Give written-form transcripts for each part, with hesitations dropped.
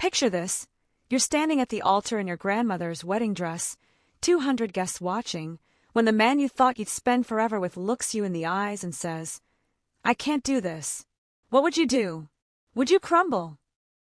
Picture this. You're standing at the altar in your grandmother's wedding dress, 200 guests watching, when the man you thought you'd spend forever with looks you in the eyes and says, "I can't do this." What would you do? Would you crumble?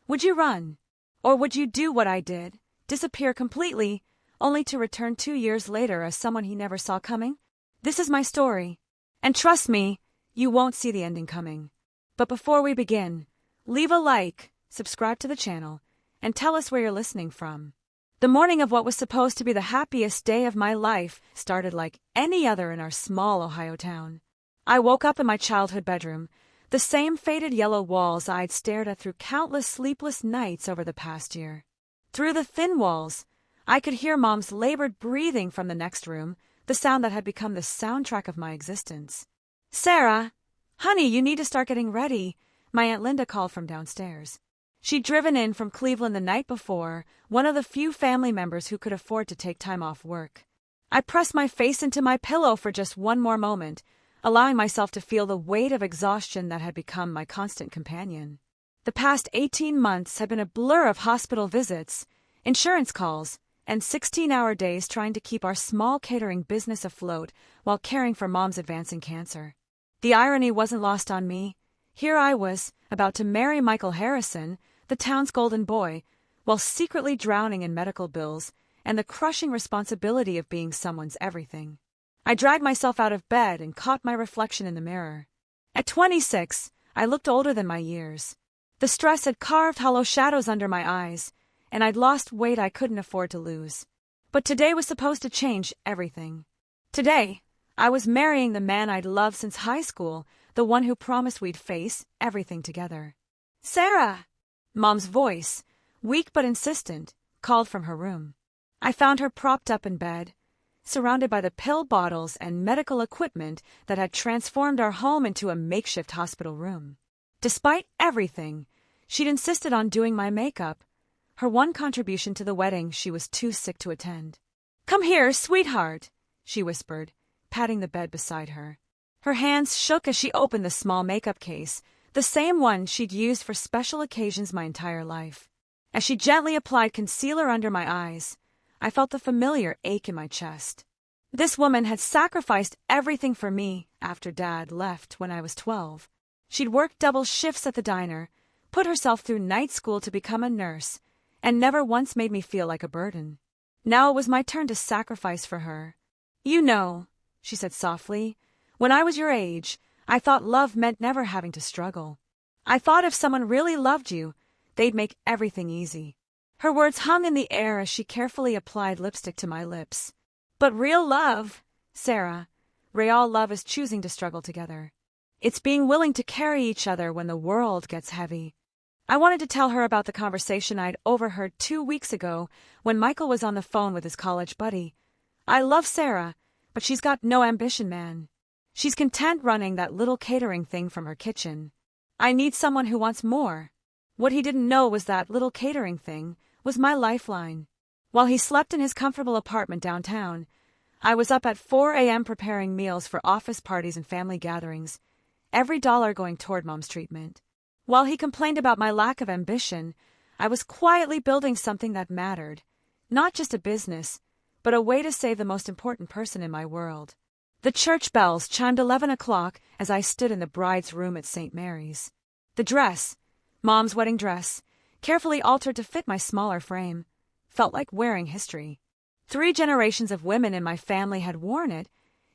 Would you run? Or would you do what I did, disappear completely, only to return 2 years later as someone he never saw coming? This is my story. And trust me, you won't see the ending coming. But before we begin, leave a like, subscribe to the channel, and tell us where you're listening from. The morning of what was supposed to be the happiest day of my life started like any other in our small Ohio town. I woke up in my childhood bedroom, the same faded yellow walls I'd stared at through countless sleepless nights over the past year. Through the thin walls, I could hear Mom's labored breathing from the next room, the sound that had become the soundtrack of my existence. "Sarah, honey, you need to start getting ready," my Aunt Linda called from downstairs. She'd driven in from Cleveland the night before, one of the few family members who could afford to take time off work. I pressed my face into my pillow for just one more moment, allowing myself to feel the weight of exhaustion that had become my constant companion. The past 18 months had been a blur of hospital visits, insurance calls, and 16-hour days trying to keep our small catering business afloat while caring for Mom's advancing cancer. The irony wasn't lost on me. Here I was, about to marry Michael Harrison, the town's golden boy, while secretly drowning in medical bills and the crushing responsibility of being someone's everything. I dragged myself out of bed and caught my reflection in the mirror. At 26, I looked older than my years. The stress had carved hollow shadows under my eyes, and I'd lost weight I couldn't afford to lose. But today was supposed to change everything. Today, I was marrying the man I'd loved since high school, the one who promised we'd face everything together. "Sarah!" Mom's voice, weak but insistent, called from her room. I found her propped up in bed, surrounded by the pill bottles and medical equipment that had transformed our home into a makeshift hospital room. Despite everything, she'd insisted on doing my makeup, her one contribution to the wedding she was too sick to attend. "Come here, sweetheart," she whispered, patting the bed beside her. Her hands shook as she opened the small makeup case, the same one she'd used for special occasions my entire life. As she gently applied concealer under my eyes, I felt the familiar ache in my chest. This woman had sacrificed everything for me after Dad left when I was 12. She'd worked double shifts at the diner, put herself through night school to become a nurse, and never once made me feel like a burden. Now it was my turn to sacrifice for her. "You know," she said softly, "when I was your age, I thought love meant never having to struggle. I thought if someone really loved you, they'd make everything easy." Her words hung in the air as she carefully applied lipstick to my lips. "But real love, Sarah, real love is choosing to struggle together. It's being willing to carry each other when the world gets heavy." I wanted to tell her about the conversation I'd overheard 2 weeks ago when Michael was on the phone with his college buddy. "I love Sarah, but she's got no ambition, man. She's content running that little catering thing from her kitchen. I need someone who wants more." What he didn't know was that little catering thing was my lifeline. While he slept in his comfortable apartment downtown, I was up at 4 a.m. preparing meals for office parties and family gatherings, every dollar going toward Mom's treatment. While he complained about my lack of ambition, I was quietly building something that mattered, not just a business, but a way to save the most important person in my world. The church bells chimed 11 o'clock as I stood in the bride's room at St. Mary's. The dress, Mom's wedding dress, carefully altered to fit my smaller frame, felt like wearing history. 3 generations of women in my family had worn it,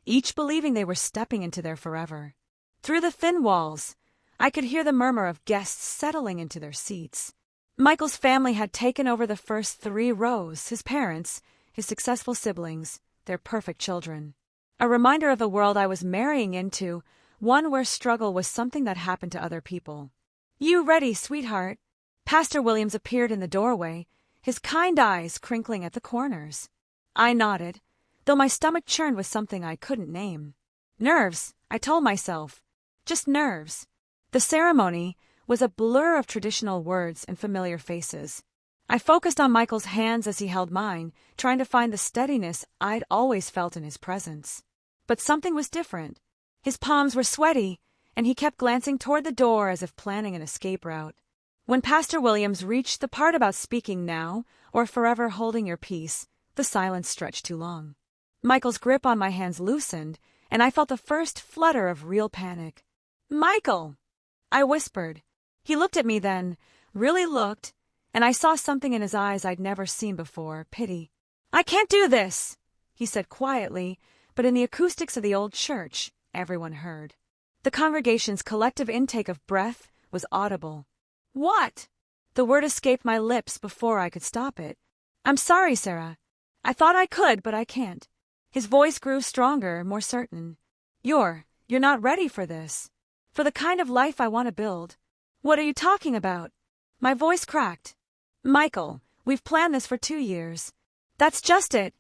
each believing they were stepping into their forever. Through the thin walls, I could hear the murmur of guests settling into their seats. Michael's family had taken over the first 3 rows, his parents, his successful siblings, their perfect children. A reminder of the world I was marrying into, one where struggle was something that happened to other people. "You ready, sweetheart?" Pastor Williams appeared in the doorway, his kind eyes crinkling at the corners. I nodded, though my stomach churned with something I couldn't name. Nerves, I told myself. Just nerves. The ceremony was a blur of traditional words and familiar faces. I focused on Michael's hands as he held mine, trying to find the steadiness I'd always felt in his presence. But something was different. His palms were sweaty, and he kept glancing toward the door as if planning an escape route. When Pastor Williams reached the part about speaking now or forever holding your peace, the silence stretched too long. Michael's grip on my hands loosened, and I felt the first flutter of real panic. "Michael!" I whispered. He looked at me then, really looked, and I saw something in his eyes I'd never seen before, pity. "I can't do this," he said quietly, but in the acoustics of the old church, everyone heard. The congregation's collective intake of breath was audible. "What?" The word escaped my lips before I could stop it. "I'm sorry, Sarah. I thought I could, but I can't." His voice grew stronger, more certain. You're not ready for this. For the kind of life I want to build." "What are you talking about?" My voice cracked. "Michael, we've planned this for 2 years. That's just it,"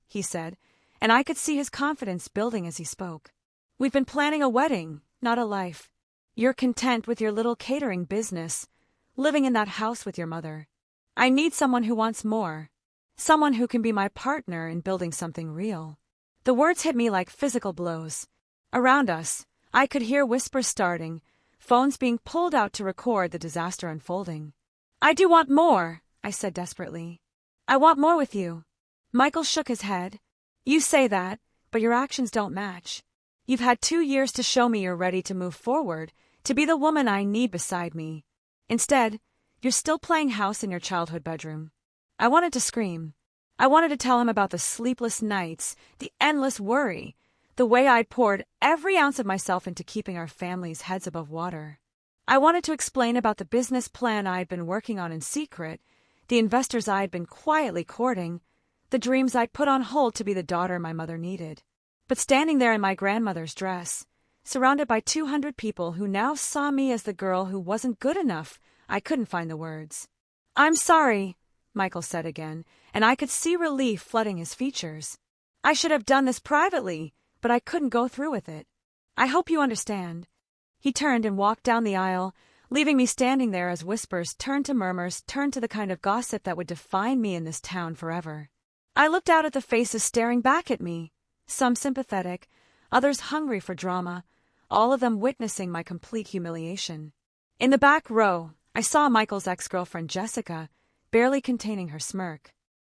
he said, and I could see his confidence building as he spoke. "We've been planning a wedding, not a life. You're content with your little catering business, living in that house with your mother. I need someone who wants more, someone who can be my partner in building something real." The words hit me like physical blows. Around us, I could hear whispers starting, phones being pulled out to record the disaster unfolding. "I do want more," I said desperately. "I want more with you." Michael shook his head. "You say that, but your actions don't match. You've had 2 years to show me you're ready to move forward, to be the woman I need beside me. Instead, you're still playing house in your childhood bedroom." I wanted to scream. I wanted to tell him about the sleepless nights, the endless worry, the way I'd poured every ounce of myself into keeping our family's heads above water. I wanted to explain about the business plan I'd been working on in secret, the investors I'd been quietly courting, the dreams I'd put on hold to be the daughter my mother needed. But standing there in my grandmother's dress, surrounded by 200 people who now saw me as the girl who wasn't good enough, I couldn't find the words. "I'm sorry," Michael said again, and I could see relief flooding his features. "I should have done this privately, but I couldn't go through with it. I hope you understand." He turned and walked down the aisle, leaving me standing there as whispers turned to murmurs, turned to the kind of gossip that would define me in this town forever. I looked out at the faces staring back at me, some sympathetic, others hungry for drama, all of them witnessing my complete humiliation. In the back row, I saw Michael's ex-girlfriend Jessica, barely containing her smirk.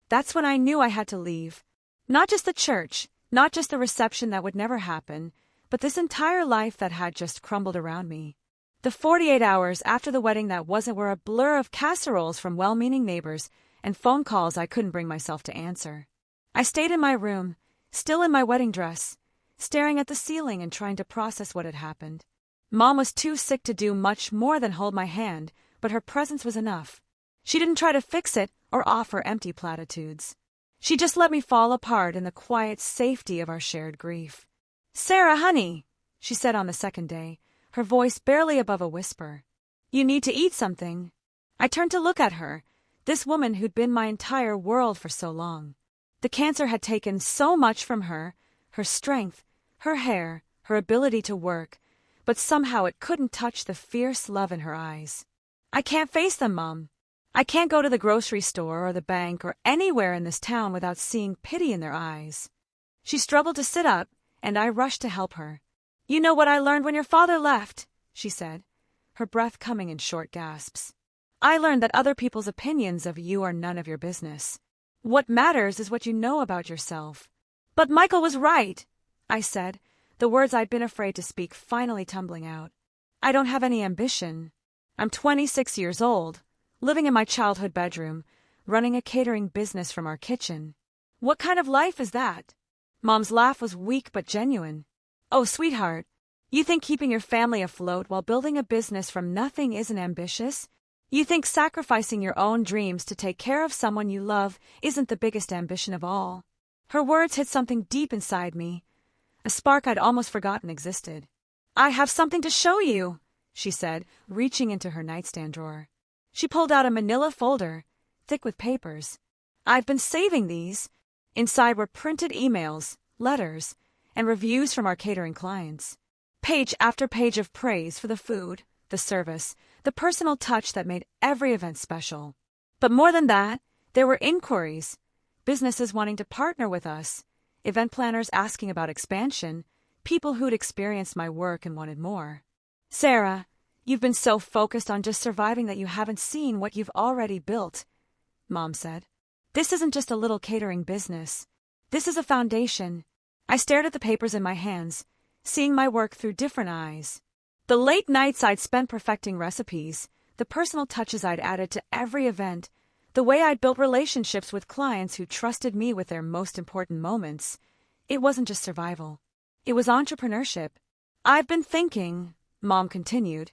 That's when I knew I had to leave. Not just the church, not just the reception that would never happen, but this entire life that had just crumbled around me. The 48 hours after the wedding that wasn't were a blur of casseroles from well-meaning neighbors and phone calls I couldn't bring myself to answer. I stayed in my room, still in my wedding dress, staring at the ceiling and trying to process what had happened. Mom was too sick to do much more than hold my hand, but her presence was enough. She didn't try to fix it or offer empty platitudes. She just let me fall apart in the quiet safety of our shared grief. "Sarah, honey," she said on the second day, her voice barely above a whisper. "You need to eat something." I turned to look at her, this woman who'd been my entire world for so long. The cancer had taken so much from her strength, her hair, her ability to work, but somehow it couldn't touch the fierce love in her eyes. "I can't face them, Mom. I can't go to the grocery store or the bank or anywhere in this town without seeing pity in their eyes." She struggled to sit up, and I rushed to help her. "You know what I learned when your father left," she said, her breath coming in short gasps. "I learned that other people's opinions of you are none of your business. What matters is what you know about yourself." "But Michael was right," I said, the words I'd been afraid to speak finally tumbling out. "I don't have any ambition. I'm 26 years old, living in my childhood bedroom, running a catering business from our kitchen. What kind of life is that?" Mom's laugh was weak but genuine. "Oh, sweetheart, you think keeping your family afloat while building a business from nothing isn't ambitious? You think sacrificing your own dreams to take care of someone you love isn't the biggest ambition of all?" Her words hit something deep inside me, a spark I'd almost forgotten existed. "I have something to show you," she said, reaching into her nightstand drawer. She pulled out a manila folder, thick with papers. "I've been saving these." Inside were printed emails, letters, and reviews from our catering clients. Page after page of praise for the food, the service, the personal touch that made every event special. But more than that, there were inquiries, businesses wanting to partner with us, event planners asking about expansion, people who'd experienced my work and wanted more. "Sarah, You've been so focused on just surviving that you haven't seen what you've already built, Mom said. This isn't just a little catering business. This is a foundation. I stared at the papers in my hands, seeing my work through different eyes. The late nights I'd spent perfecting recipes, the personal touches I'd added to every event, the way I'd built relationships with clients who trusted me with their most important moments. It wasn't just survival. It was entrepreneurship. I've been thinking, Mom continued,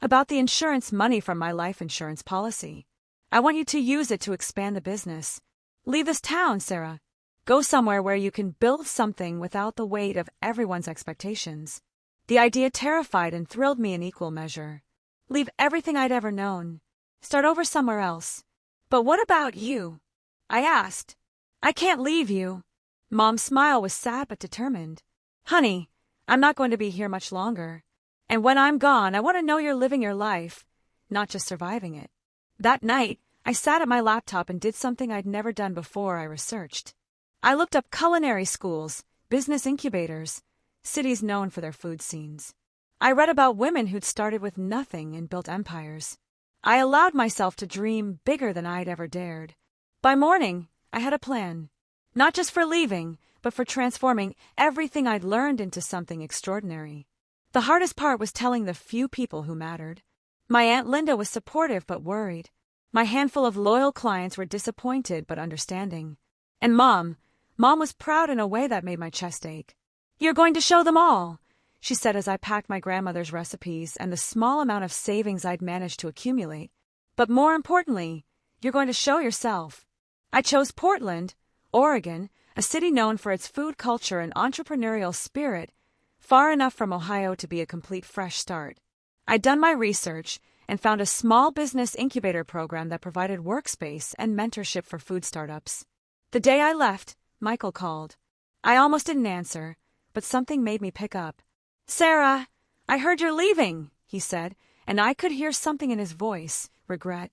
about the insurance money from my life insurance policy. I want you to use it to expand the business. Leave this town, Sarah. Go somewhere where you can build something without the weight of everyone's expectations. The idea terrified and thrilled me in equal measure. Leave everything I'd ever known. Start over somewhere else. But what about you? I asked. I can't leave you. Mom's smile was sad but determined. Honey, I'm not going to be here much longer. And when I'm gone, I want to know you're living your life, not just surviving it. That night, I sat at my laptop and did something I'd never done before. I researched. I looked up culinary schools, business incubators, cities known for their food scenes. I read about women who'd started with nothing and built empires. I allowed myself to dream bigger than I'd ever dared. By morning, I had a plan. Not just for leaving, but for transforming everything I'd learned into something extraordinary. The hardest part was telling the few people who mattered. My Aunt Linda was supportive but worried. My handful of loyal clients were disappointed but understanding. And Mom was proud in a way that made my chest ache. You're going to show them all, she said as I packed my grandmother's recipes and the small amount of savings I'd managed to accumulate. But more importantly, you're going to show yourself. I chose Portland, Oregon, a city known for its food culture and entrepreneurial spirit, far enough from Ohio to be a complete fresh start. I'd done my research and found a small business incubator program that provided workspace and mentorship for food startups. The day I left, Michael called. I almost didn't answer, but something made me pick up. Sarah, I heard you're leaving, he said, and I could hear something in his voice, regret,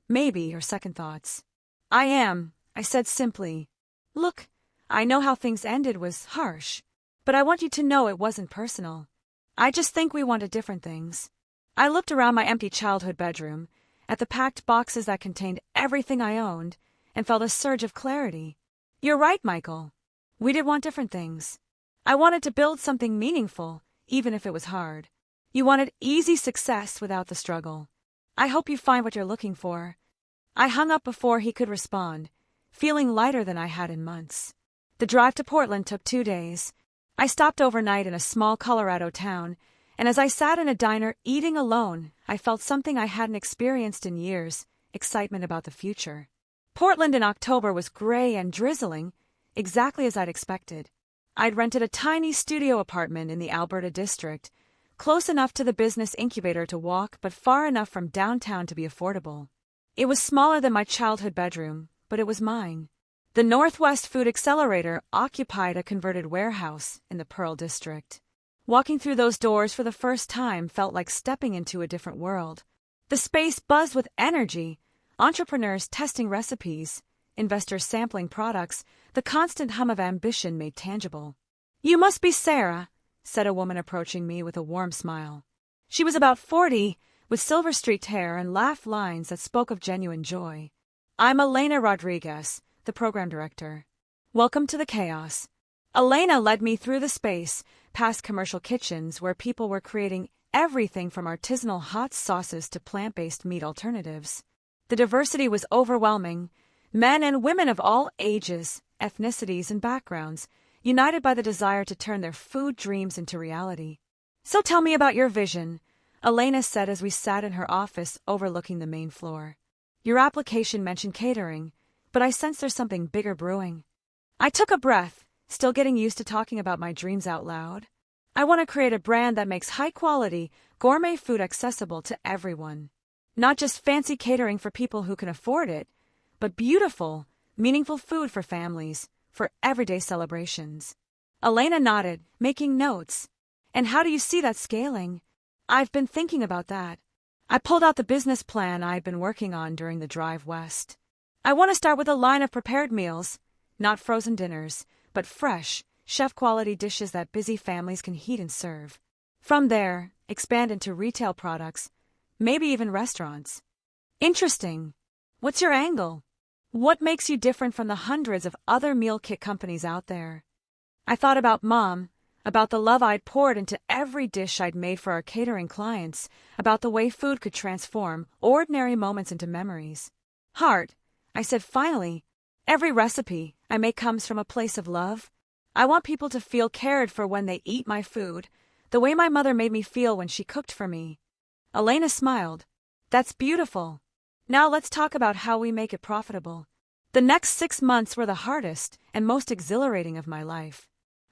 maybe, or second thoughts. I am, I said simply. Look, I know how things ended was harsh, but I want you to know it wasn't personal. I just think we wanted different things. I looked around my empty childhood bedroom, at the packed boxes that contained everything I owned, and felt a surge of clarity. You're right, Michael. We did want different things. I wanted to build something meaningful, even if it was hard. You wanted easy success without the struggle. I hope you find what you're looking for. I hung up before he could respond, feeling lighter than I had in months. The drive to Portland took 2 days. I stopped overnight in a small Colorado town, and as I sat in a diner eating alone, I felt something I hadn't experienced in years, excitement about the future. Portland in October was gray and drizzling, exactly as I'd expected. I'd rented a tiny studio apartment in the Alberta district, close enough to the business incubator to walk but far enough from downtown to be affordable. It was smaller than my childhood bedroom, but it was mine. The Northwest Food Accelerator occupied a converted warehouse in the Pearl District. Walking through those doors for the first time felt like stepping into a different world. The space buzzed with energy, entrepreneurs testing recipes, investors sampling products, the constant hum of ambition made tangible. You must be Sarah, said a woman approaching me with a warm smile. She was about 40, with silver-streaked hair and laugh lines that spoke of genuine joy. I'm Elena Rodriguez, the program director. Welcome to the chaos. Elena led me through the space, past commercial kitchens where people were creating everything from artisanal hot sauces to plant-based meat alternatives. The diversity was overwhelming. Men and women of all ages, ethnicities, and backgrounds, united by the desire to turn their food dreams into reality. So tell me about your vision, Elena said as we sat in her office overlooking the main floor. Your application mentioned catering, but I sense there's something bigger brewing. I took a breath, still getting used to talking about my dreams out loud. I want to create a brand that makes high-quality, gourmet food accessible to everyone. Not just fancy catering for people who can afford it, but beautiful, meaningful food for families, for everyday celebrations. Elena nodded, making notes. And how do you see that scaling? I've been thinking about that. I pulled out the business plan I'd been working on during the drive west. I want to start with a line of prepared meals, not frozen dinners, but fresh, chef-quality dishes that busy families can heat and serve. From there, expand into retail products, maybe even restaurants. Interesting. What's your angle? What makes you different from the hundreds of other meal kit companies out there? I thought about Mom, about the love I'd poured into every dish I'd made for our catering clients, about the way food could transform ordinary moments into memories. Heart, I said finally, every recipe I make comes from a place of love. I want people to feel cared for when they eat my food, the way my mother made me feel when she cooked for me. Elena smiled. That's beautiful. Now let's talk about how we make it profitable. The next 6 months were the hardest and most exhilarating of my life.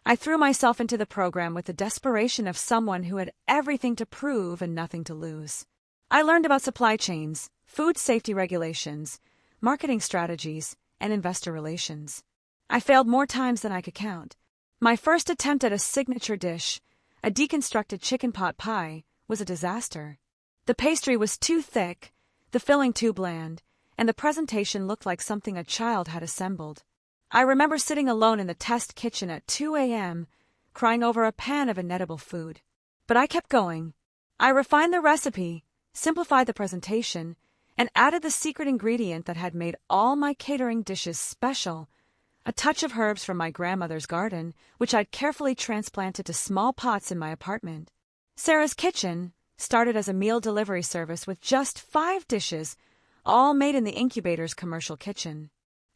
I threw myself into the program with the desperation of someone who had everything to prove and nothing to lose. I learned about supply chains, food safety regulations, marketing strategies, and investor relations. I failed more times than I could count. My first attempt at a signature dish, a deconstructed chicken pot pie, was a disaster. The pastry was too thick, the filling too bland, and the presentation looked like something a child had assembled. I remember sitting alone in the test kitchen at 2 a.m., crying over a pan of inedible food. But I kept going. I refined the recipe, simplified the presentation, and added the secret ingredient that had made all my catering dishes special, a touch of herbs from my grandmother's garden, which I'd carefully transplanted to small pots in my apartment. Sarah's Kitchen started as a meal delivery service with just 5 dishes, all made in the incubator's commercial kitchen.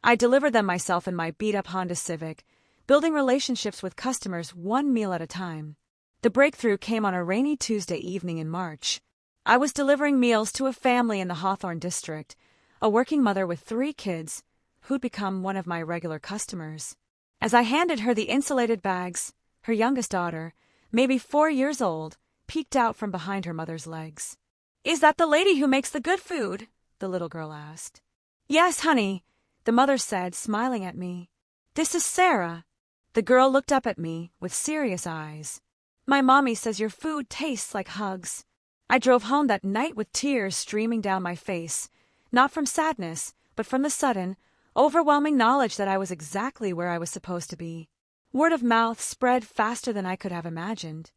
I delivered them myself in my beat-up Honda Civic, building relationships with customers one meal at a time. The breakthrough came on a rainy Tuesday evening in March. I was delivering meals to a family in the Hawthorne district, a working mother with 3 kids, who'd become one of my regular customers. As I handed her the insulated bags, her youngest daughter, maybe 4 years old, peeked out from behind her mother's legs. "Is that the lady who makes the good food?" the little girl asked. "Yes, honey," the mother said, smiling at me. "This is Sarah." The girl looked up at me with serious eyes. "My mommy says your food tastes like hugs." I drove home that night with tears streaming down my face, not from sadness, but from the sudden, overwhelming knowledge that I was exactly where I was supposed to be. Word of mouth spread faster than I could have imagined.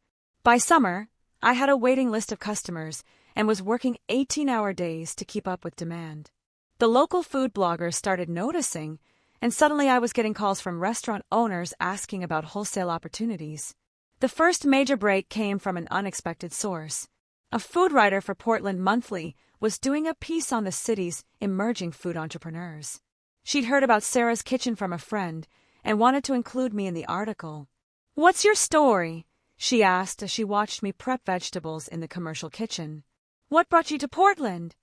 By summer, I had a waiting list of customers and was working 18-hour days to keep up with demand. The local food bloggers started noticing, and suddenly I was getting calls from restaurant owners asking about wholesale opportunities. The first major break came from an unexpected source. A food writer for Portland Monthly was doing a piece on the city's emerging food entrepreneurs. She'd heard about Sarah's Kitchen from a friend and wanted to include me in the article. "What's your story?" she asked as she watched me prep vegetables in the commercial kitchen. "What brought you to Portland?"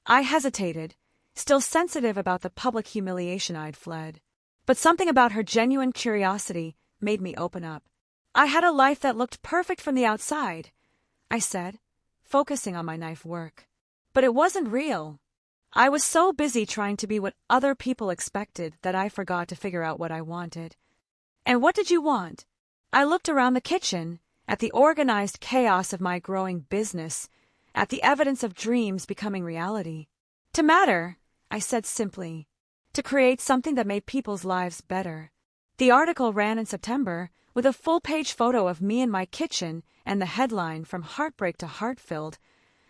I hesitated, still sensitive about the public humiliation I'd fled. But something about her genuine curiosity made me open up. "I had a life that looked perfect from the outside," I said, focusing on my knife work. "But it wasn't real. I was so busy trying to be what other people expected that I forgot to figure out what I wanted." "And what did you want?" I looked around the kitchen, at the organized chaos of my growing business, at the evidence of dreams becoming reality. "To matter," I said simply. "To create something that made people's lives better." The article ran in September, with a full-page photo of me in my kitchen and the headline, "From Heartbreak to Heart-Filled,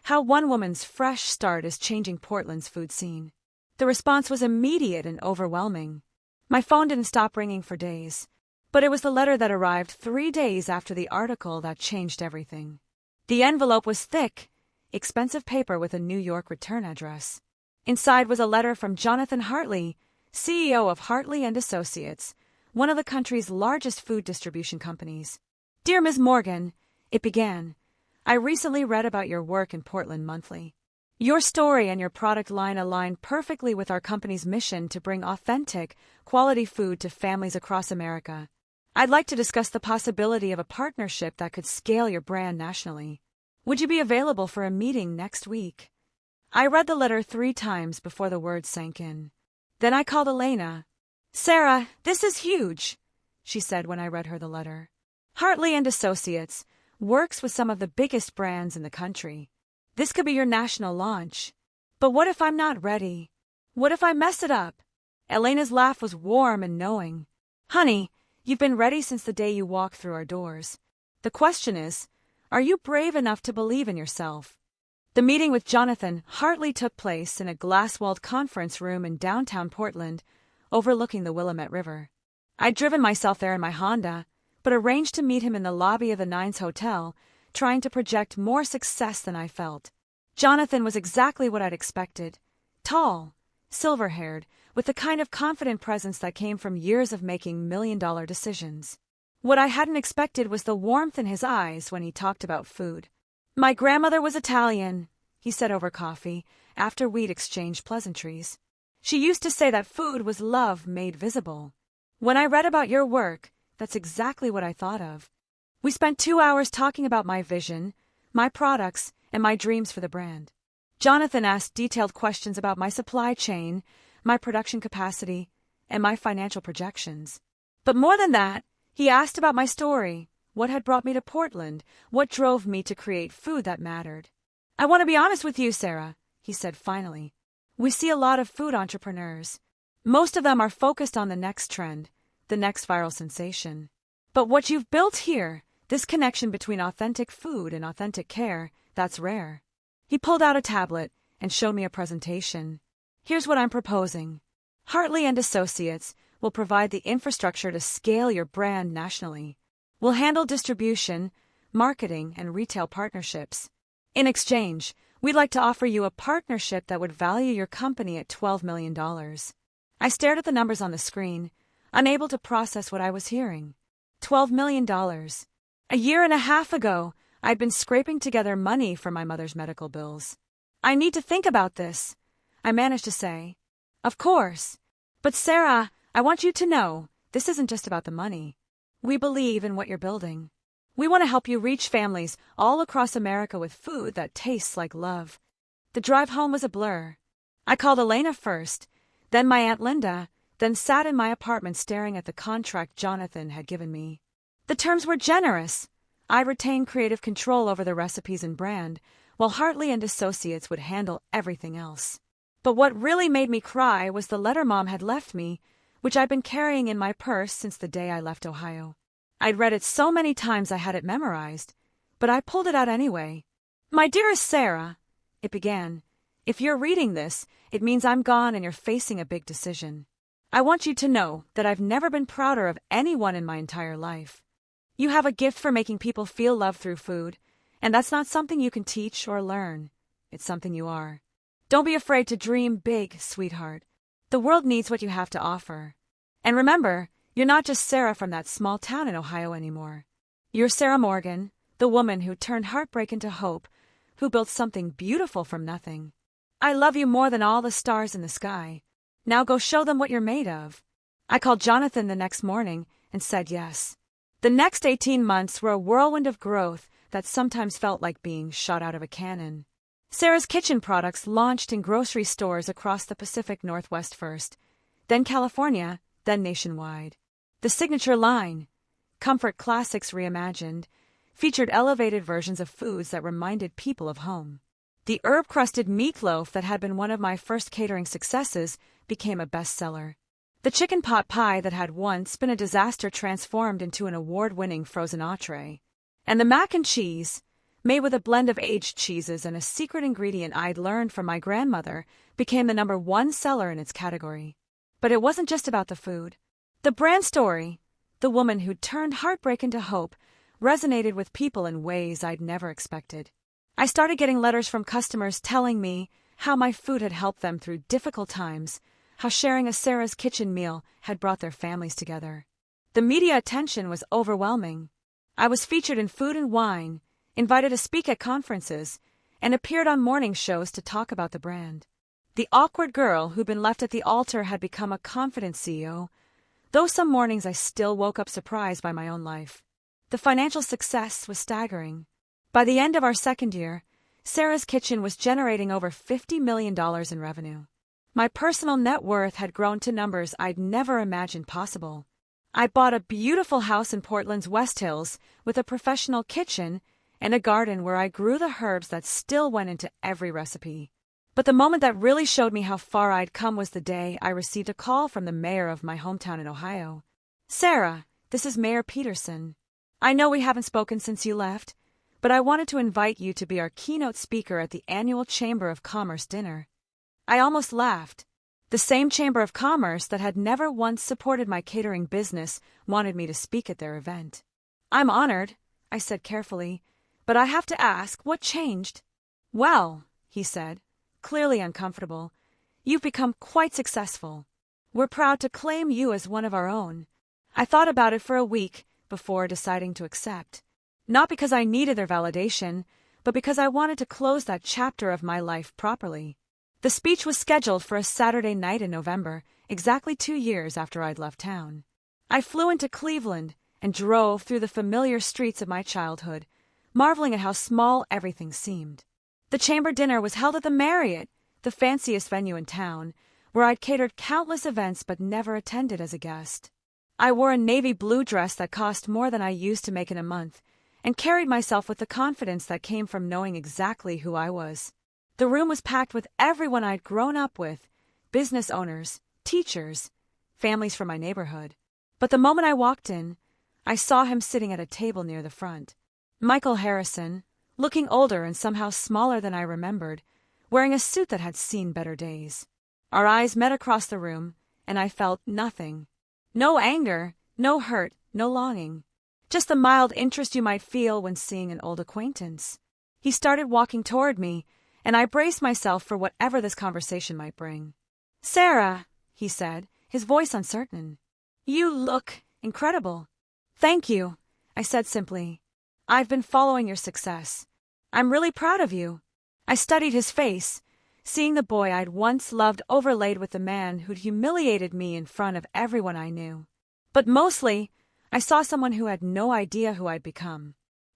How One Woman's Fresh Start is Changing Portland's Food Scene." The response was immediate and overwhelming. My phone didn't stop ringing for days. But it was the letter that arrived 3 days after the article that changed everything. The envelope was thick, expensive paper with a New York return address. Inside was a letter from Jonathan Hartley, CEO of Hartley and Associates, one of the country's largest food distribution companies. "Dear Ms. Morgan," it began, "I recently read about your work in Portland Monthly. Your story and your product line align perfectly with our company's mission to bring authentic, quality food to families across America. I'd like to discuss the possibility of a partnership that could scale your brand nationally. Would you be available for a meeting next week?" I read the letter 3 times before the words sank in. Then I called Elena. "Sarah, this is huge," she said when I read her the letter. "Hartley and Associates works with some of the biggest brands in the country. This could be your national launch. But what if I'm not ready? What if I mess it up?" Elena's laugh was warm and knowing. "Honey, you've been ready since the day you walked through our doors. The question is, Are you brave enough to believe in yourself? The meeting with Jonathan Hartley took place in a glass-walled conference room in downtown Portland, overlooking the Willamette River. I'd driven myself there in my Honda, but arranged to meet him in the lobby of the Nines Hotel, trying to project more success than I felt. Jonathan was exactly what I'd expected. Tall, silver-haired, with the kind of confident presence that came from years of making million-dollar decisions. What I hadn't expected was the warmth in his eyes when he talked about food. My grandmother was Italian, he said over coffee, after we'd exchanged pleasantries. She used to say that food was love made visible. When I read about your work, that's exactly what I thought of. We spent 2 hours talking about my vision, my products, and my dreams for the brand. Jonathan asked detailed questions about my supply chain, my production capacity, and my financial projections. But more than that, he asked about my story, what had brought me to Portland, what drove me to create food that mattered. I want to be honest with you, Sarah, he said finally. We see a lot of food entrepreneurs. Most of them are focused on the next trend, the next viral sensation. But what you've built here, this connection between authentic food and authentic care, that's rare. He pulled out a tablet and showed me a presentation. Here's what I'm proposing. Hartley and Associates will provide the infrastructure to scale your brand nationally. We'll handle distribution, marketing, and retail partnerships. In exchange, we'd like to offer you a partnership that would value your company at $12 million. I stared at the numbers on the screen, unable to process what I was hearing. $12 million. A year and a half ago, I'd been scraping together money for my mother's medical bills. I need to think about this, I managed to say. Of course. But Sarah, I want you to know, this isn't just about the money. We believe in what you're building. We want to help you reach families all across America with food that tastes like love. The drive home was a blur. I called Elena first, then my Aunt Linda, then sat in my apartment staring at the contract Jonathan had given me. The terms were generous. I retained creative control over the recipes and brand, while Hartley and Associates would handle everything else. But what really made me cry was the letter Mom had left me, which I'd been carrying in my purse since the day I left Ohio. I'd read it so many times I had it memorized, but I pulled it out anyway. My dearest Sarah, it began, if you're reading this, it means I'm gone and you're facing a big decision. I want you to know that I've never been prouder of anyone in my entire life. You have a gift for making people feel love through food, and that's not something you can teach or learn. It's something you are. Don't be afraid to dream big, sweetheart. The world needs what you have to offer. And remember, you're not just Sarah from that small town in Ohio anymore. You're Sarah Morgan, the woman who turned heartbreak into hope, who built something beautiful from nothing. I love you more than all the stars in the sky. Now go show them what you're made of. I called Jonathan the next morning and said yes. The next 18 months were a whirlwind of growth that sometimes felt like being shot out of a cannon. Sarah's Kitchen products launched in grocery stores across the Pacific Northwest first, then California, then nationwide. The signature line, Comfort Classics Reimagined, featured elevated versions of foods that reminded people of home. The herb-crusted meatloaf that had been one of my first catering successes became a bestseller. The chicken pot pie that had once been a disaster transformed into an award-winning frozen entree. And the mac and cheese, made with a blend of aged cheeses and a secret ingredient I'd learned from my grandmother, became the #1 seller in its category. But it wasn't just about the food. The brand story, the woman who'd turned heartbreak into hope, resonated with people in ways I'd never expected. I started getting letters from customers telling me how my food had helped them through difficult times, how sharing a Sarah's Kitchen meal had brought their families together. The media attention was overwhelming. I was featured in Food and Wine, invited to speak at conferences, and appeared on morning shows to talk about the brand. The awkward girl who'd been left at the altar had become a confident CEO, though some mornings I still woke up surprised by my own life. The financial success was staggering. By the end of our second year, Sarah's Kitchen was generating over $50 million in revenue. My personal net worth had grown to numbers I'd never imagined possible. I bought a beautiful house in Portland's West Hills with a professional kitchen and a garden where I grew the herbs that still went into every recipe. But the moment that really showed me how far I'd come was the day I received a call from the mayor of my hometown in Ohio. Sarah, this is Mayor Peterson. I know we haven't spoken since you left, but I wanted to invite you to be our keynote speaker at the annual Chamber of Commerce dinner." I almost laughed. The same Chamber of Commerce that had never once supported my catering business wanted me to speak at their event. "I'm honored," I said carefully, "but I have to ask, what changed?" "Well," he said, clearly uncomfortable, "you've become quite successful. We're proud to claim you as one of our own." I thought about it for a week before deciding to accept. Not because I needed their validation, but because I wanted to close that chapter of my life properly. The speech was scheduled for a Saturday night in November, exactly 2 years after I'd left town. I flew into Cleveland and drove through the familiar streets of my childhood, marveling at how small everything seemed. The chamber dinner was held at the Marriott, the fanciest venue in town, where I'd catered countless events but never attended as a guest. I wore a navy blue dress that cost more than I used to make in a month, and carried myself with the confidence that came from knowing exactly who I was. The room was packed with everyone I'd grown up with, business owners, teachers, families from my neighborhood. But the moment I walked in, I saw him sitting at a table near the front. Michael Harrison, looking older and somehow smaller than I remembered, wearing a suit that had seen better days. Our eyes met across the room, and I felt nothing. No anger, no hurt, no longing. Just the mild interest you might feel when seeing an old acquaintance. He started walking toward me, and I braced myself for whatever this conversation might bring. "Sarah," he said, his voice uncertain. "You look incredible." "Thank you," I said simply. "I've been following your success. I'm really proud of you." I studied his face, seeing the boy I'd once loved overlaid with the man who'd humiliated me in front of everyone I knew. But mostly, I saw someone who had no idea who I'd become.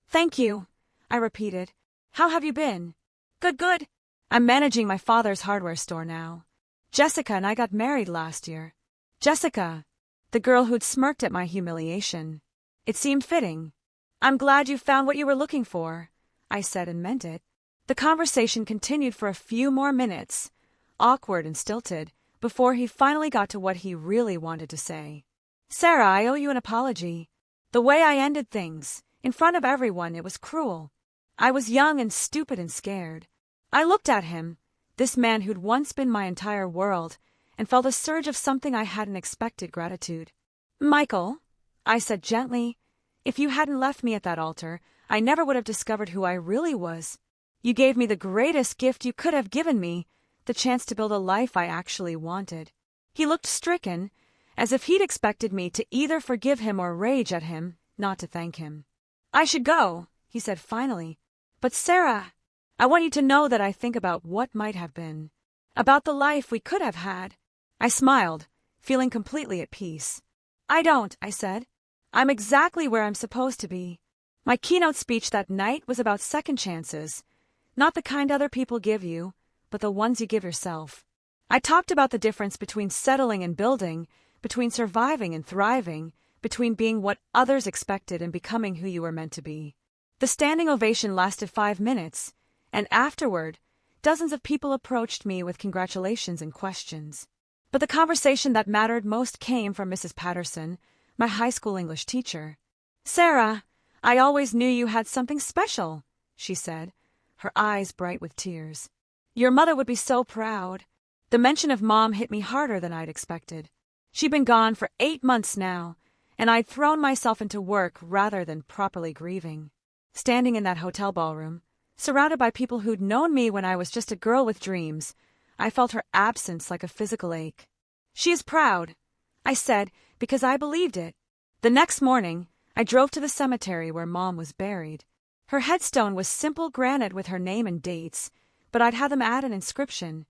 "Thank you," I repeated. "How have you been?" "Good, good. I'm managing my father's hardware store now. Jessica and I got married last year." Jessica, the girl who'd smirked at my humiliation. It seemed fitting. "I'm glad you found what you were looking for," I said and meant it. The conversation continued for a few more minutes, awkward and stilted, before he finally got to what he really wanted to say. "Sarah, I owe you an apology. The way I ended things, in front of everyone, it was cruel. I was young and stupid and scared." I looked at him, this man who'd once been my entire world, and felt a surge of something I hadn't expected: gratitude. "Michael," I said gently, "if you hadn't left me at that altar, I never would have discovered who I really was. You gave me the greatest gift you could have given me, the chance to build a life I actually wanted." He looked stricken, as if he'd expected me to either forgive him or rage at him, not to thank him. "I should go," he said finally. "But Sarah, I want you to know that I think about what might have been, about the life we could have had." I smiled, feeling completely at peace. "I don't," I said. "I'm exactly where I'm supposed to be." My keynote speech that night was about second chances, not the kind other people give you, but the ones you give yourself. I talked about the difference between settling and building, between surviving and thriving, between being what others expected and becoming who you were meant to be. The standing ovation lasted 5 minutes, and afterward, dozens of people approached me with congratulations and questions. But the conversation that mattered most came from Mrs. Patterson, my high school English teacher. "Sarah, I always knew you had something special," she said, her eyes bright with tears. "Your mother would be so proud." The mention of Mom hit me harder than I'd expected. She'd been gone for 8 months now, and I'd thrown myself into work rather than properly grieving. Standing in that hotel ballroom, surrounded by people who'd known me when I was just a girl with dreams, I felt her absence like a physical ache. "She is proud," I said, because I believed it. The next morning, I drove to the cemetery where Mom was buried. Her headstone was simple granite with her name and dates, but I'd had them add an inscription.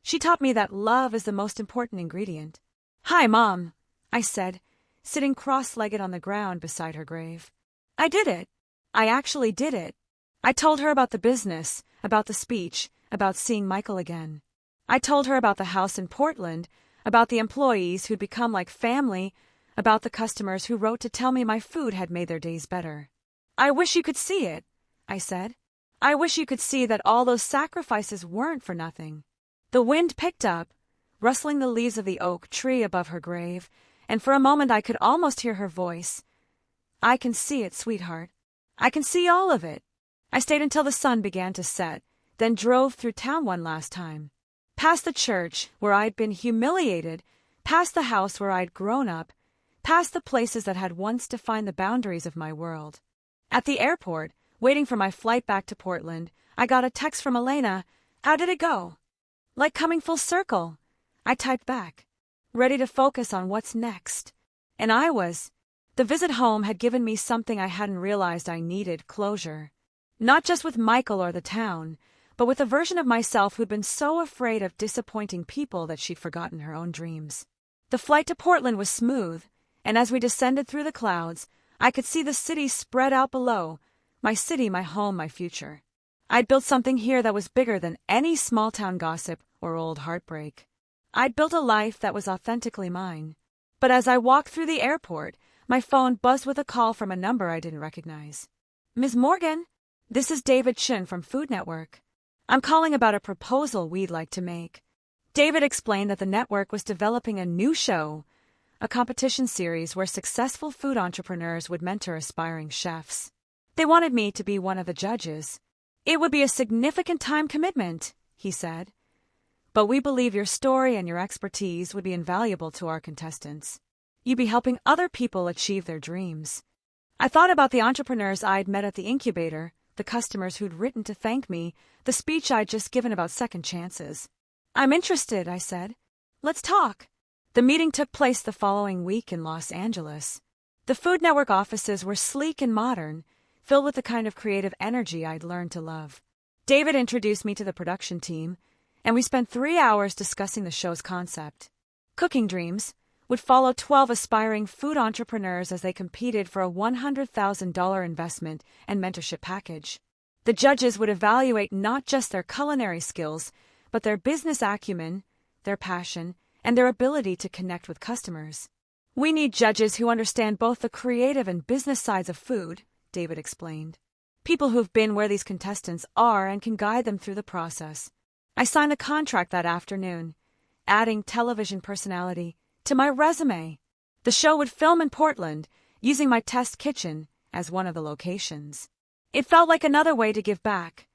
She taught me that love is the most important ingredient. "Hi, Mom," I said, sitting cross-legged on the ground beside her grave. I did it. I actually did it. I told her about the business, about the speech, about seeing Michael again. I told her about the house in Portland, about the employees who'd become like family, about the customers who wrote to tell me my food had made their days better. "I wish you could see it," I said. "I wish you could see that all those sacrifices weren't for nothing." The wind picked up, rustling the leaves of the oak tree above her grave, and for a moment I could almost hear her voice. "I can see it, sweetheart. I can see all of it. I stayed until the sun began to set, then drove through town one last time. Past the church, where I'd been humiliated, past the house where I'd grown up, past the places that had once defined the boundaries of my world. At the airport, waiting for my flight back to Portland, I got a text from Elena. "How did it go?" "Like coming full circle," I typed back, ready to focus on what's next. And I was. The visit home had given me something I hadn't realized I needed: closure. Not just with Michael or the town, but with a version of myself who'd been so afraid of disappointing people that she'd forgotten her own dreams. The flight to Portland was smooth, and as we descended through the clouds, I could see the city spread out below. My city, my home, my future. I'd built something here that was bigger than any small-town gossip or old heartbreak. I'd built a life that was authentically mine. But as I walked through the airport, my phone buzzed with a call from a number I didn't recognize. "Ms. Morgan, this is David Chin from Food Network. I'm calling about a proposal we'd like to make." David explained that the network was developing a new show, a competition series where successful food entrepreneurs would mentor aspiring chefs. They wanted me to be one of the judges. "It would be a significant time commitment," he said, "but we believe your story and your expertise would be invaluable to our contestants. You'd be helping other people achieve their dreams." I thought about the entrepreneurs I'd met at the incubator, the customers who'd written to thank me, the speech I'd just given about second chances. "I'm interested," I said. "Let's talk." The meeting took place the following week in Los Angeles. The Food Network offices were sleek and modern, filled with the kind of creative energy I'd learned to love. David introduced me to the production team, and we spent 3 hours discussing the show's concept. Cooking Dreams would follow 12 aspiring food entrepreneurs as they competed for a $100,000 investment and mentorship package. The judges would evaluate not just their culinary skills, but their business acumen, their passion, and their ability to connect with customers. "We need judges who understand both the creative and business sides of food," David explained. "People who've been where these contestants are and can guide them through the process." I signed the contract that afternoon, adding television personality to my resume. The show would film in Portland, using my test kitchen as one of the locations. It felt like another way to give back,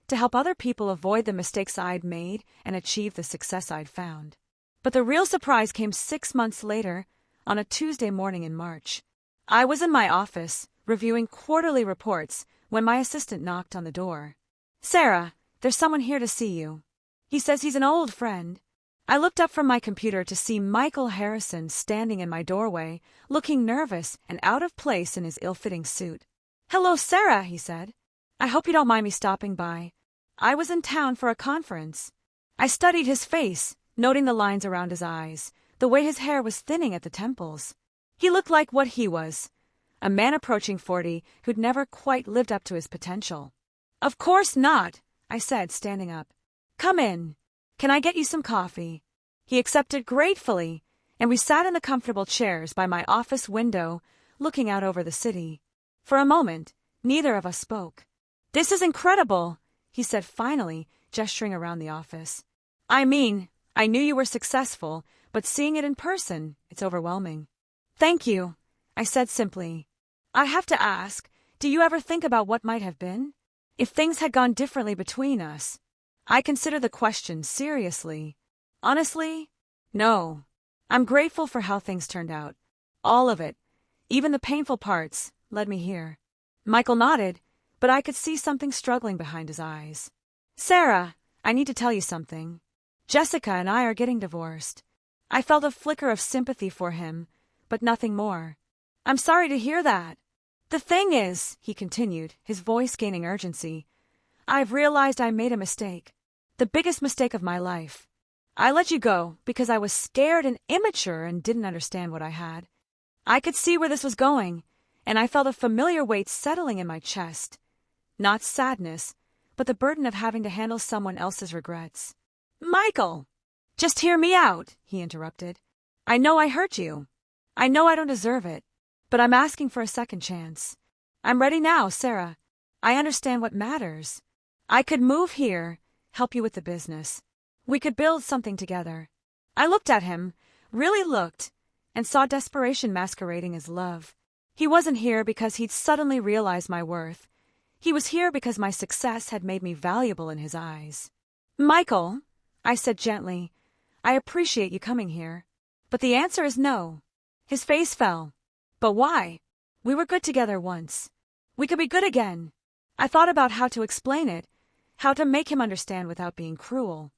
to help other people avoid the mistakes I'd made and achieve the success I'd found. But the real surprise came 6 months later, on a Tuesday morning in March. I was in my office, reviewing quarterly reports, when my assistant knocked on the door. "Sarah, there's someone here to see you. He says he's an old friend." I looked up from my computer to see Michael Harrison standing in my doorway, looking nervous and out of place in his ill-fitting suit. "Hello, Sarah," he said. "I hope you don't mind me stopping by. I was in town for a conference." I studied his face, noting the lines around his eyes, the way his hair was thinning at the temples. He looked like what he was, a man approaching 40 who'd never quite lived up to his potential. "Of course not," I said, standing up. "Come in. Can I get you some coffee?" He accepted gratefully, and we sat in the comfortable chairs by my office window, looking out over the city. For a moment, neither of us spoke. "This is incredible," he said finally, gesturing around the office. "I mean, I knew you were successful, but seeing it in person, it's overwhelming." "Thank you," I said simply. "I have to ask, do you ever think about what might have been? If things had gone differently between us?" I consider the question seriously. Honestly, no. I'm grateful for how things turned out. All of it, even the painful parts, led me here. Michael nodded, but I could see something struggling behind his eyes. "Sarah, I need to tell you something. Jessica and I are getting divorced." I felt a flicker of sympathy for him, but nothing more. "I'm sorry to hear that. The thing is," he continued, his voice gaining urgency, "I've realized I made a mistake. The biggest mistake of my life. I let you go because I was scared and immature and didn't understand what I had. I could see where this was going, and I felt a familiar weight settling in my chest. Not sadness, but the burden of having to handle someone else's regrets." "Michael!" "Just hear me out," he interrupted. "I know I hurt you. I know I don't deserve it, but I'm asking for a second chance. I'm ready now, Sarah. I understand what matters. I could move here, help you with the business. We could build something together." I looked at him, really looked, and saw desperation masquerading as love. He wasn't here because he'd suddenly realized my worth. He was here because my success had made me valuable in his eyes. "Michael," I said gently, "I appreciate you coming here. But the answer is no." His face fell. "But why? We were good together once. We could be good again." I thought about how to explain it, how to make him understand without being cruel.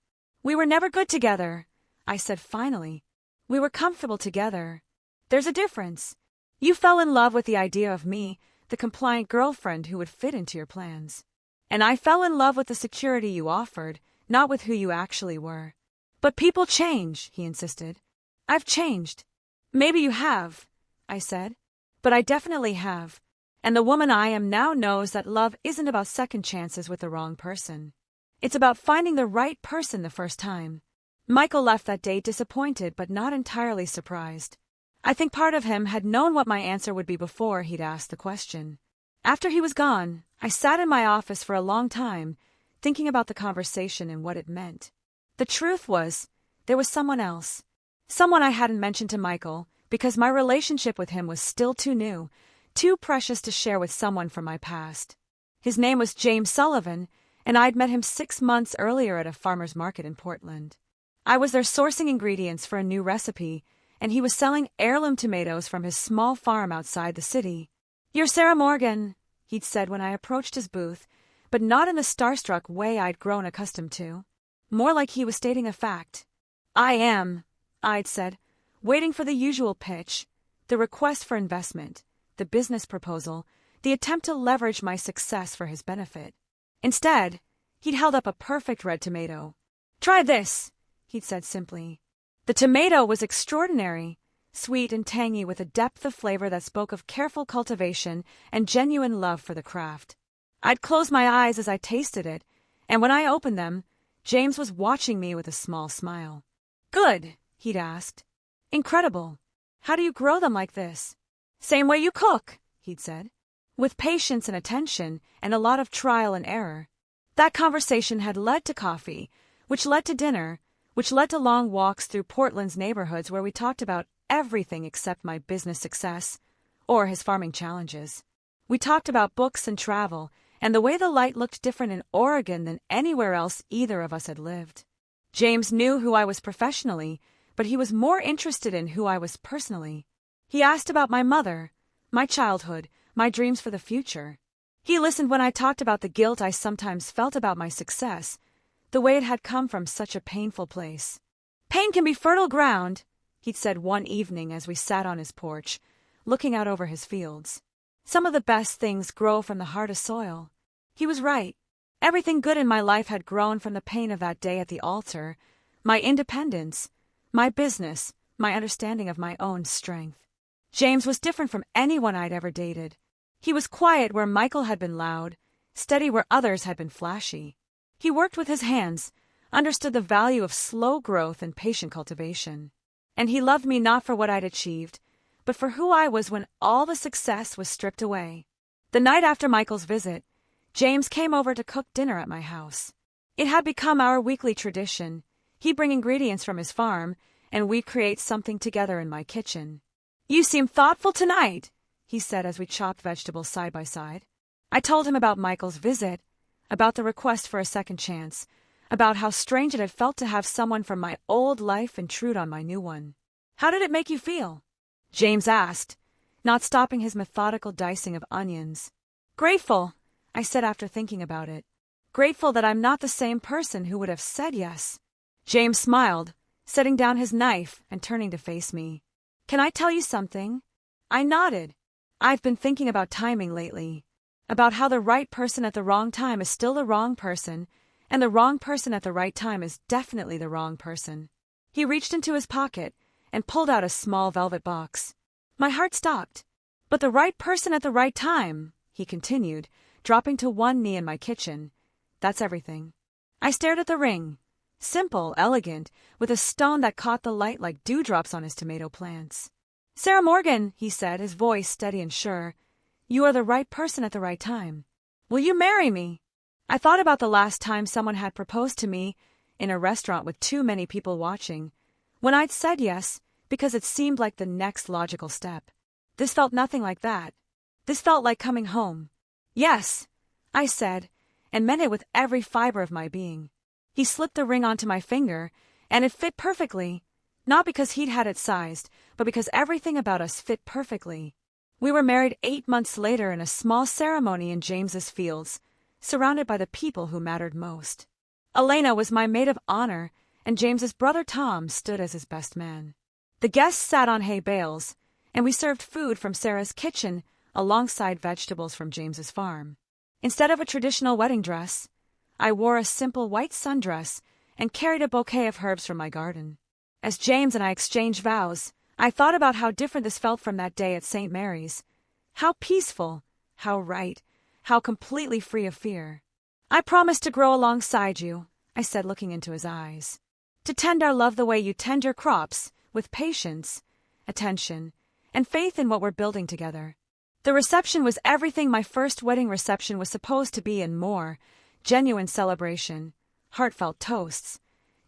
"We were never good together," I said finally. "We were comfortable together. There's a difference. You fell in love with the idea of me, the compliant girlfriend who would fit into your plans. And I fell in love with the security you offered, not with who you actually were." "But people change," he insisted. "I've changed." "Maybe you have," I said. "But I definitely have. And the woman I am now knows that love isn't about second chances with the wrong person. It's about finding the right person the first time." Michael left that day disappointed but not entirely surprised. I think part of him had known what my answer would be before he'd asked the question. After he was gone, I sat in my office for a long time, thinking about the conversation and what it meant. The truth was, there was someone else. Someone I hadn't mentioned to Michael, because my relationship with him was still too new, too precious to share with someone from my past. His name was James Sullivan, and I'd met him 6 months earlier at a farmer's market in Portland. I was there sourcing ingredients for a new recipe, and he was selling heirloom tomatoes from his small farm outside the city. "You're Sarah Morgan," he'd said when I approached his booth, but not in the starstruck way I'd grown accustomed to. More like he was stating a fact. "I am," I'd said, waiting for the usual pitch, the request for investment, the business proposal, the attempt to leverage my success for his benefit. Instead, he'd held up a perfect red tomato. "Try this," he'd said simply. The tomato was extraordinary, sweet and tangy with a depth of flavor that spoke of careful cultivation and genuine love for the craft. I'd closed my eyes as I tasted it, and when I opened them, James was watching me with a small smile. "Good," he'd asked. "Incredible. How do you grow them like this?" "Same way you cook," he'd said. "With patience and attention and a lot of trial and error." That conversation had led to coffee, which led to dinner, which led to long walks through Portland's neighborhoods where we talked about everything except my business success or his farming challenges. We talked about books and travel and the way the light looked different in Oregon than anywhere else either of us had lived. James knew who I was professionally, but he was more interested in who I was personally. He asked about my mother, my childhood, my dreams for the future. He listened when I talked about the guilt I sometimes felt about my success, the way it had come from such a painful place. "Pain can be fertile ground," he'd said one evening as we sat on his porch, looking out over his fields. "Some of the best things grow from the hardest soil." He was right. Everything good in my life had grown from the pain of that day at the altar, my independence, my business, my understanding of my own strength. James was different from anyone I'd ever dated. He was quiet where Michael had been loud, steady where others had been flashy. He worked with his hands, understood the value of slow growth and patient cultivation. And he loved me not for what I'd achieved, but for who I was when all the success was stripped away. The night after Michael's visit, James came over to cook dinner at my house. It had become our weekly tradition. He'd bring ingredients from his farm, and we'd create something together in my kitchen. "You seem thoughtful tonight," he said as we chopped vegetables side by side. I told him about Michael's visit, about the request for a second chance, about how strange it had felt to have someone from my old life intrude on my new one. "How did it make you feel?" James asked, not stopping his methodical dicing of onions. "Grateful," I said after thinking about it. "Grateful that I'm not the same person who would have said yes." James smiled, setting down his knife and turning to face me. "Can I tell you something?" I nodded. "I've been thinking about timing lately, about how the right person at the wrong time is still the wrong person, and the wrong person at the right time is definitely the wrong person." He reached into his pocket and pulled out a small velvet box. My heart stopped. "But the right person at the right time," he continued, dropping to one knee in my kitchen. "That's everything." I stared at the ring. Simple, elegant, with a stone that caught the light like dewdrops on his tomato plants. "Sarah Morgan," he said, his voice steady and sure, "you are the right person at the right time. Will you marry me?" I thought about the last time someone had proposed to me, in a restaurant with too many people watching, when I'd said yes, because it seemed like the next logical step. This felt nothing like that. This felt like coming home. "Yes," I said, and meant it with every fiber of my being. He slipped the ring onto my finger, and it fit perfectly, not because he'd had it sized, but because everything about us fit perfectly. We were married 8 months later in a small ceremony in James's Fields, surrounded by the people who mattered most. Elena was my maid of honor, and James's brother Tom stood as his best man. The guests sat on hay bales, and we served food from Sarah's kitchen alongside vegetables from James's farm. Instead of a traditional wedding dress, I wore a simple white sundress and carried a bouquet of herbs from my garden. As James and I exchanged vows, I thought about how different this felt from that day at St. Mary's. How peaceful, how right, how completely free of fear. I promise to grow alongside you, I said, looking into his eyes. To tend our love the way you tend your crops, with patience, attention, and faith in what we're building together. The reception was everything my first wedding reception was supposed to be and more: genuine celebration, heartfelt toasts,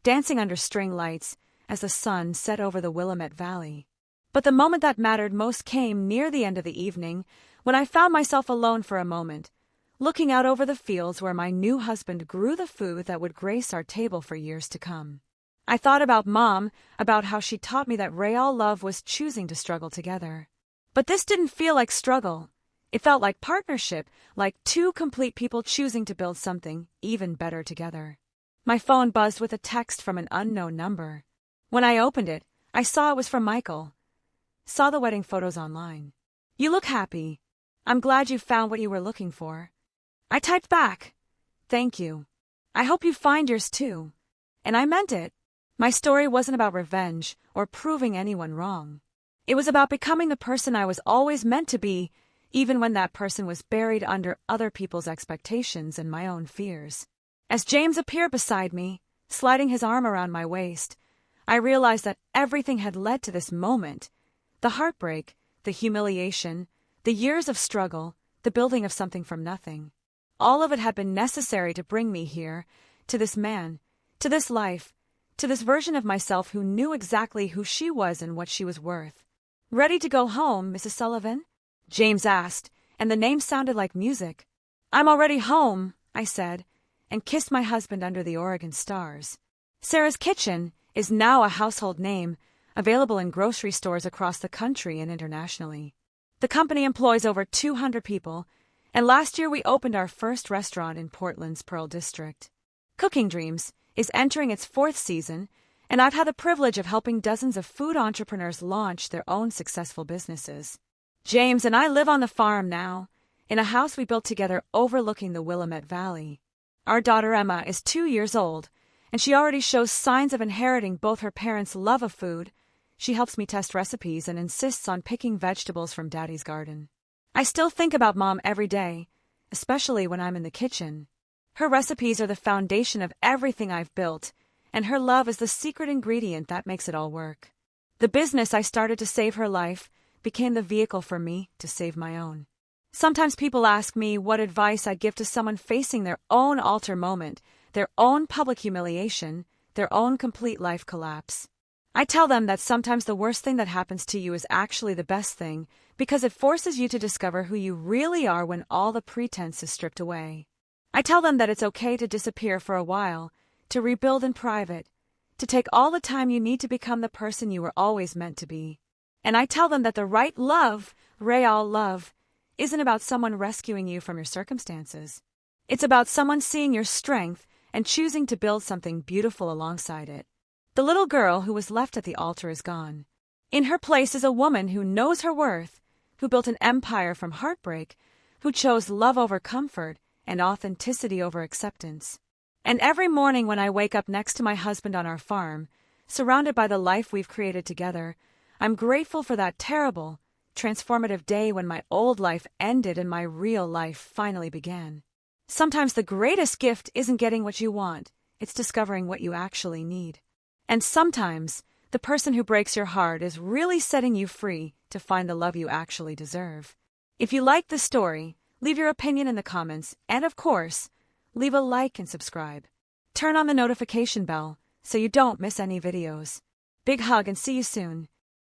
dancing under string lights as the sun set over the Willamette Valley. But the moment that mattered most came near the end of the evening, when I found myself alone for a moment, looking out over the fields where my new husband grew the food that would grace our table for years to come. I thought about Mom, about how she taught me that real love was choosing to struggle together. But this didn't feel like struggle. It felt like partnership, like two complete people choosing to build something even better together. My phone buzzed with a text from an unknown number. When I opened it, I saw it was from Michael. Saw the wedding photos online. "You look happy. I'm glad you found what you were looking for." I typed back, "Thank you. I hope you find yours too." And I meant it. My story wasn't about revenge or proving anyone wrong. It was about becoming the person I was always meant to be, even when that person was buried under other people's expectations and my own fears. As James appeared beside me, sliding his arm around my waist, I realized that everything had led to this moment. The heartbreak, the humiliation, the years of struggle, the building of something from nothing. All of it had been necessary to bring me here, to this man, to this life, to this version of myself who knew exactly who she was and what she was worth. "Ready to go home, Mrs. Sullivan?" James asked, and the name sounded like music. "I'm already home," I said, and kissed my husband under the Oregon stars. Sarah's Kitchen is now a household name, available in grocery stores across the country and internationally. The company employs over 200 people, and last year we opened our first restaurant in Portland's Pearl District. Cooking Dreams is entering its 4th season, and I've had the privilege of helping dozens of food entrepreneurs launch their own successful businesses. James and I live on the farm now, in a house we built together overlooking the Willamette Valley. Our daughter Emma is 2 years old, and she already shows signs of inheriting both her parents' love of food. She helps me test recipes and insists on picking vegetables from Daddy's garden. I still think about Mom every day, especially when I'm in the kitchen. Her recipes are the foundation of everything I've built, and her love is the secret ingredient that makes it all work. The business I started to save her life became the vehicle for me to save my own. Sometimes people ask me what advice I'd give to someone facing their own altar moment, their own public humiliation, their own complete life collapse. I tell them that sometimes the worst thing that happens to you is actually the best thing, because it forces you to discover who you really are when all the pretense is stripped away. I tell them that it's okay to disappear for a while, to rebuild in private, to take all the time you need to become the person you were always meant to be. And I tell them that the right love, real love, isn't about someone rescuing you from your circumstances. It's about someone seeing your strength and choosing to build something beautiful alongside it. The little girl who was left at the altar is gone. In her place is a woman who knows her worth, who built an empire from heartbreak, who chose love over comfort and authenticity over acceptance. And every morning when I wake up next to my husband on our farm, surrounded by the life we've created together, I'm grateful for that terrible, transformative day when my old life ended and my real life finally began. Sometimes the greatest gift isn't getting what you want, it's discovering what you actually need. And sometimes the person who breaks your heart is really setting you free to find the love you actually deserve. If you like the story, leave your opinion in the comments, and of course, leave a like and subscribe. Turn on the notification bell so you don't miss any videos. Big hug and see you soon.